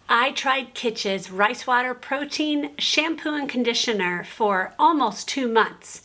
I tried Kitsch's Rice Water Protein Shampoo and Conditioner for almost 2 months.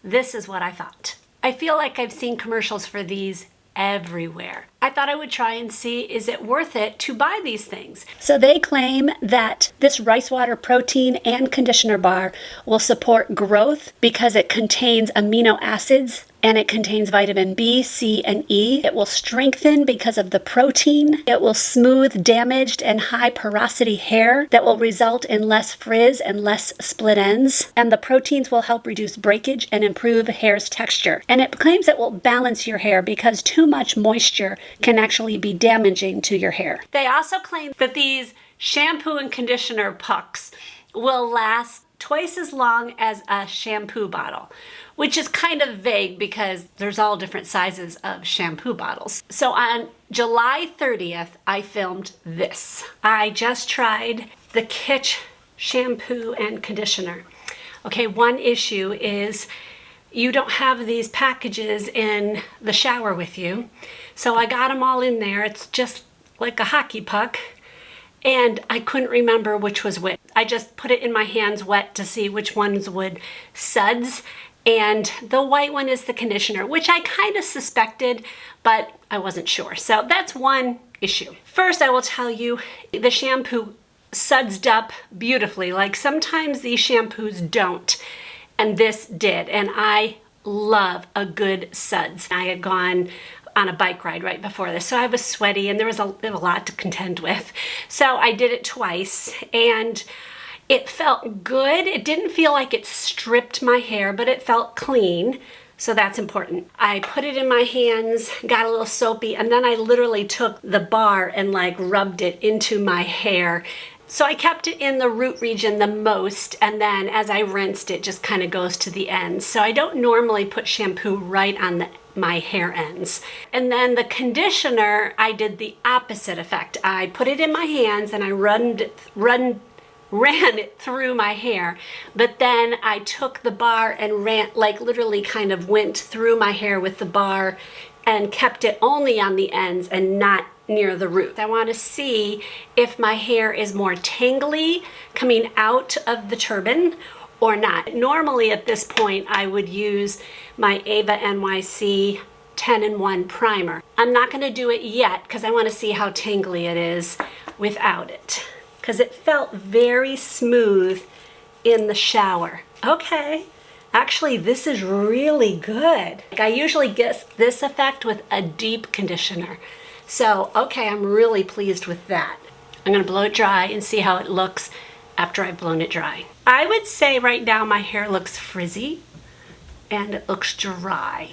This is what I thought. I feel like I've seen commercials for these everywhere. I thought I would try and see, is it worth it to buy these things? So they claim that this rice water protein and conditioner bar will support growth because it contains amino acids and it contains vitamin B, C, and E. It will strengthen because of the protein. It will smooth damaged and high porosity hair that will result in less frizz and less split ends. And the proteins will help reduce breakage and improve hair's texture. And it claims it will balance your hair because too much moisture can actually be damaging to your hair. They also claim that these shampoo and conditioner pucks will last twice as long as a shampoo bottle, which is kind of vague because there's all different sizes of shampoo bottles. So on July 30th, I filmed this. I just tried the Kitsch shampoo and conditioner. Okay, one issue is you don't have these packages in the shower with you. So I got them all in there. It's just like a hockey puck. And I couldn't remember which was which. I just put it in my hands wet to see which ones would suds. And the white one is the conditioner, which I kind of suspected, but I wasn't sure. So that's one issue. First, I will tell you, the shampoo sudsed up beautifully. Like sometimes these shampoos don't, and this did. And I love a good suds. I had gone on a bike ride right before this, so I was sweaty and there was a lot to contend with. So I did it twice and it felt good. It didn't feel like it stripped my hair, but it felt clean. So that's important. I put it in my hands, got a little soapy, and then I literally took the bar and like rubbed it into my hair. So I kept it in the root region the most, and then as I rinsed it just kind of goes to the ends. So I don't normally put shampoo right on my hair ends. And then the conditioner, I did the opposite effect. I put it in my hands and I ran it through my hair, but then I took the bar and literally kind of went through my hair with the bar and kept it only on the ends and not near the root. I want to see if my hair is more tangly coming out of the turban or not. Normally at this point I would use my EVA NYC 10-in-1 primer. I'm not going to do it yet because I want to see how tangly it is without it, because it felt very smooth in the shower. Okay, actually this is really good. I usually get this effect with a deep conditioner. So, okay, I'm really pleased with that. I'm gonna blow it dry and see how it looks after I've blown it dry. I would say right now my hair looks frizzy and it looks dry.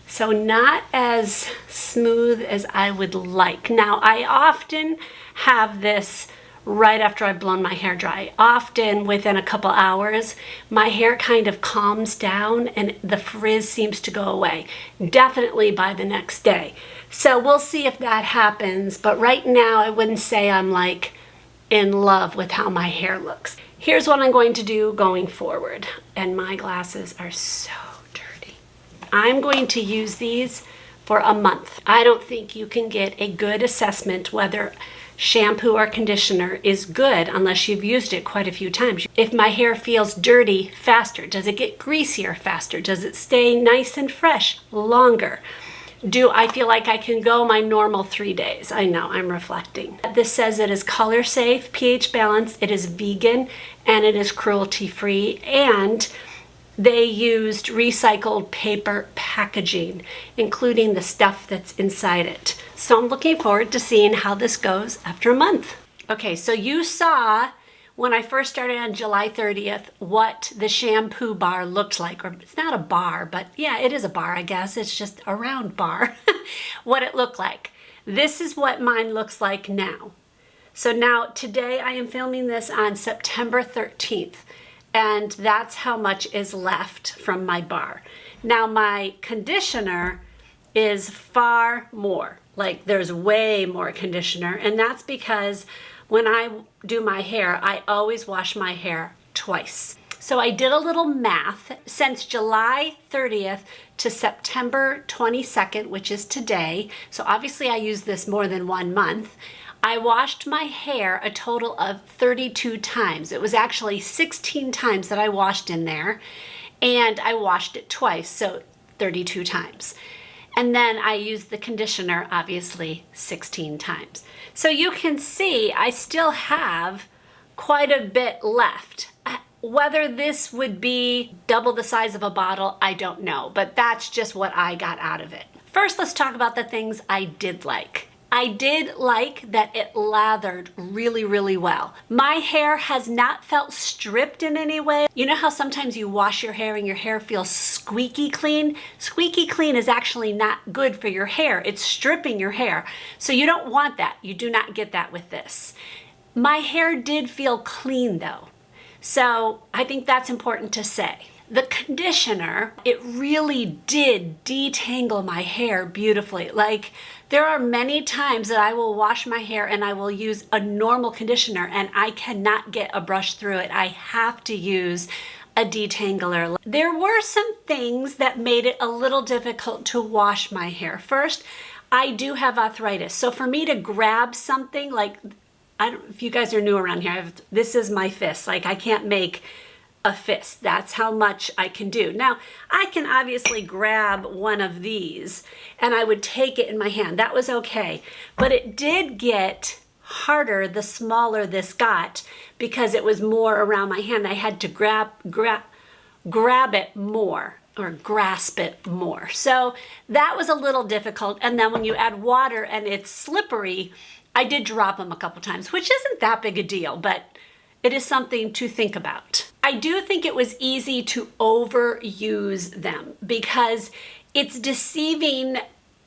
So not as smooth as I would like. Now, I often have this right after I've blown my hair dry. Often within a couple hours, my hair kind of calms down and the frizz seems to go away. Definitely by the next day. So we'll see if that happens, but right now I wouldn't say I'm like in love with how my hair looks. Here's what I'm going to do going forward, and my glasses are so dirty. I'm going to use these for a month. I don't think you can get a good assessment whether shampoo or conditioner is good unless you've used it quite a few times. If my hair feels dirty faster, does it get greasier faster? Does it stay nice and fresh longer? Do I feel like I can go my normal 3 days? I know, I'm reflecting. This says it is color safe, pH balanced, it is vegan, and it is cruelty free, and they used recycled paper packaging, including the stuff that's inside it. So I'm looking forward to seeing how this goes after a month. Okay, so you saw when I first started on July 30th what the shampoo bar looked like, or it's not a bar, but yeah, it is a bar, I guess. It's just a round bar, what it looked like. This is what mine looks like now. So now today I am filming this on September 13th. And that's how much is left from my bar. Now my conditioner is far more, like there's way more conditioner, and that's because when I do my hair, I always wash my hair twice. So I did a little math. Since July 30th to September 22nd, which is today, so obviously I used this more than 1 month, I washed my hair a total of 32 times. It was actually 16 times that I washed in there, and I washed it twice, so 32 times. And then I used the conditioner, obviously, 16 times. So you can see I still have quite a bit left. Whether this would be double the size of a bottle, I don't know, but that's just what I got out of it. First, let's talk about the things I did like. I did like that it lathered really, really well. My hair has not felt stripped in any way. You know how sometimes you wash your hair and your hair feels squeaky clean? Squeaky clean is actually not good for your hair. It's stripping your hair. So you don't want that. You do not get that with this. My hair did feel clean though. So I think that's important to say. The conditioner, it really did detangle my hair beautifully. Like, there are many times that I will wash my hair and I will use a normal conditioner and I cannot get a brush through it. I have to use a detangler. There were some things that made it a little difficult to wash my hair. First, I do have arthritis. So for me to grab something like, if you guys are new around here, this is my fist. Like, I can't make a fist. That's how much I can do. Now, I can obviously grab one of these and I would take it in my hand. That was okay. But it did get harder the smaller this got because it was more around my hand. I had to grab it more or grasp it more. So that was a little difficult. And then when you add water and it's slippery, I did drop them a couple times, which isn't that big a deal, but it is something to think about. I do think it was easy to overuse them because it's deceiving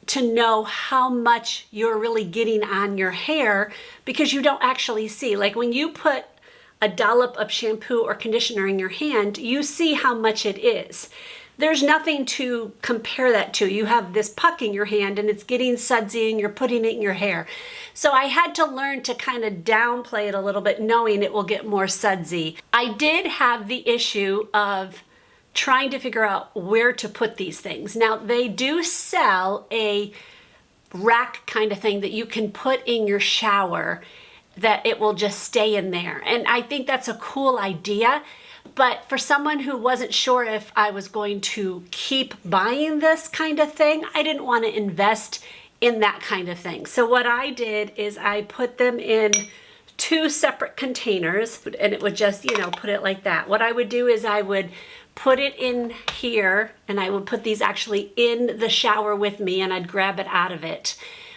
to know how much you're really getting on your hair because you don't actually see. Like when you put a dollop of shampoo or conditioner in your hand, you see how much it is. There's nothing to compare that to. You have this puck in your hand and it's getting sudsy and you're putting it in your hair. So I had to learn to kind of downplay it a little bit, knowing it will get more sudsy. I did have the issue of trying to figure out where to put these things. Now, they do sell a rack kind of thing that you can put in your shower that it will just stay in there. And I think that's a cool idea. But for someone who wasn't sure if I was going to keep buying this kind of thing, I didn't want to invest in that kind of thing. So what I did is I put them in 2 separate containers and it would just, put it like that. What I would do is I would put it in here and I would put these actually in the shower with me and I'd grab it out of it.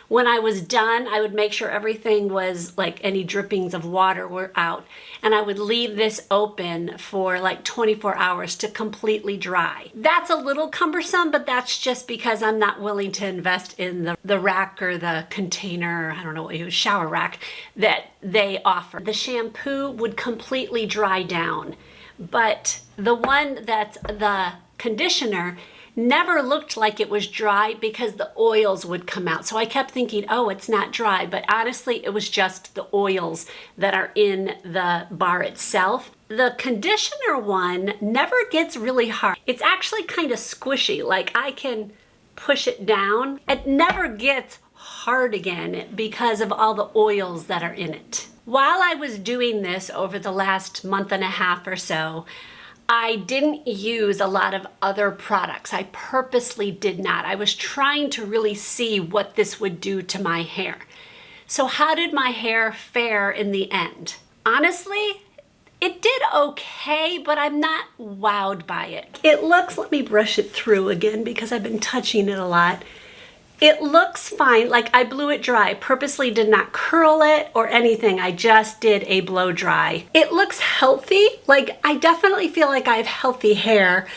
When I was done, I would make sure everything was like any drippings of water were out. And I would leave this open for like 24 hours to completely dry. That's a little cumbersome, but that's just because I'm not willing to invest in the rack or the container, I don't know what you shower rack that they offer. The shampoo would completely dry down, but the one that's the conditioner never looked like it was dry because the oils would come out. So I kept thinking, oh, it's not dry, but honestly, it was just the oils that are in the bar itself. The conditioner one never gets really hard. It's actually kind of squishy, like I can push it down. It never gets hard again because of all the oils that are in it. While I was doing this over the last month and a half or so, I didn't use a lot of other products. I purposely did not. I was trying to really see what this would do to my hair. So how did my hair fare in the end? Honestly, it did okay, but I'm not wowed by it. It looks, let me brush it through again because I've been touching it a lot. It looks fine, like I blew it dry. Purposely did not curl it or anything. I just did a blow dry. It looks healthy. Like I definitely feel like I have healthy hair.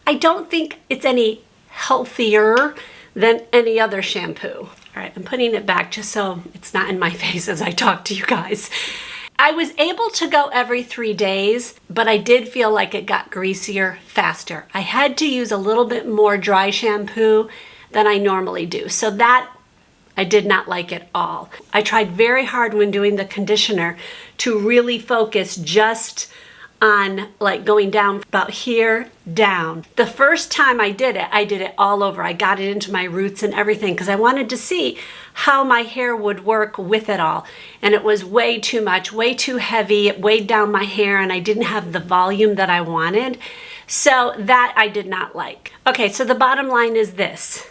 I don't think it's any healthier than any other shampoo. All right, I'm putting it back just so it's not in my face as I talk to you guys. I was able to go every 3 days, but I did feel like it got greasier faster. I had to use a little bit more dry shampoo than I normally do. So that I did not like at all. I tried very hard when doing the conditioner to really focus just on like going down about here down. The first time I did it all over. I got it into my roots and everything because I wanted to see how my hair would work with it all. And it was way too much, way too heavy. It weighed down my hair and I didn't have the volume that I wanted. So that I did not like. Okay, so the bottom line is this.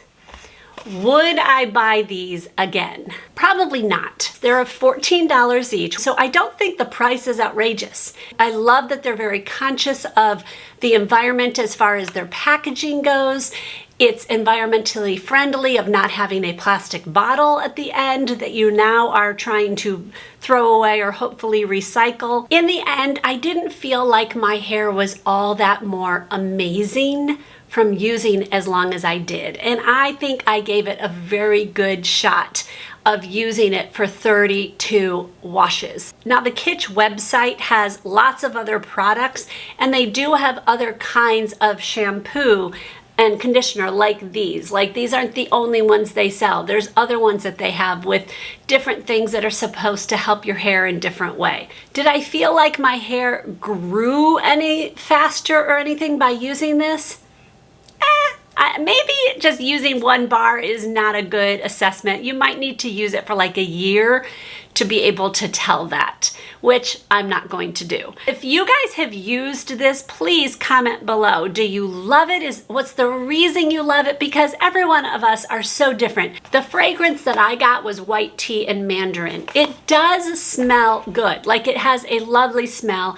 Would I buy these again? Probably not. They're $14 each, so I don't think the price is outrageous. I love that they're very conscious of the environment as far as their packaging goes. It's environmentally friendly of not having a plastic bottle at the end that you now are trying to throw away or hopefully recycle. In the end, I didn't feel like my hair was all that more amazing from using as long as I did. And I think I gave it a very good shot of using it for 32 washes. Now the Kitsch website has lots of other products and they do have other kinds of shampoo and conditioner like these. Like these aren't the only ones they sell. There's other ones that they have with different things that are supposed to help your hair in different way. Did I feel like my hair grew any faster or anything by using this? Maybe just using one bar is not a good assessment. You might need to use it for like a year to be able to tell that, which I'm not going to do. If you guys have used this, please comment below. Do you love it? What's the reason you love it? Because every one of us are so different. The fragrance that I got was white tea and mandarin. It does smell good. Like it has a lovely smell.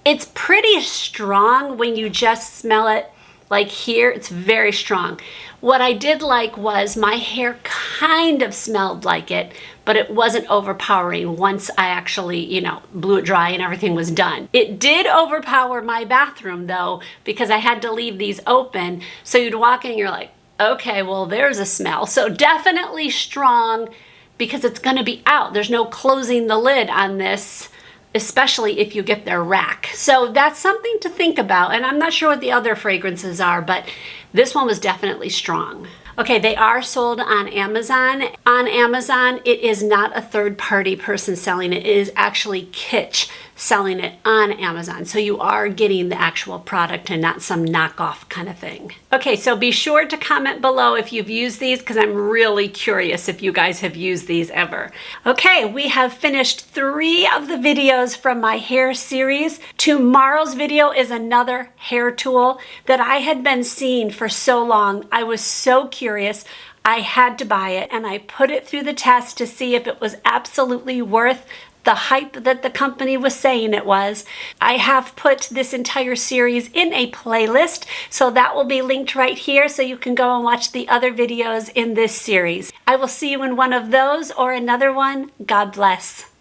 It's pretty strong when you just smell it. Like here, it's very strong. What I did like was my hair kind of smelled like it, but it wasn't overpowering once I actually, you know, blew it dry and everything was done. It did overpower my bathroom though, because I had to leave these open. So you'd walk in and you're like, okay, well, there's a smell. So definitely strong because it's gonna be out. There's no closing the lid on this, especially if you get their rack. So that's something to think about. And I'm not sure what the other fragrances are, but this one was definitely strong. Okay, they are sold on Amazon. On Amazon, it is not a third-party person selling it. It is actually Kitsch selling it on Amazon. So you are getting the actual product and not some knockoff kind of thing. Okay, so be sure to comment below if you've used these because I'm really curious if you guys have used these ever. Okay, we have finished 3 of the videos from my hair series. Tomorrow's video is another hair tool that I had been seeing for so long. I was so curious. I had to buy it and I put it through the test to see if it was absolutely worth the hype that the company was saying it was. I have put this entire series in a playlist, so that will be linked right here so you can go and watch the other videos in this series. I will see you in one of those or another one. God bless.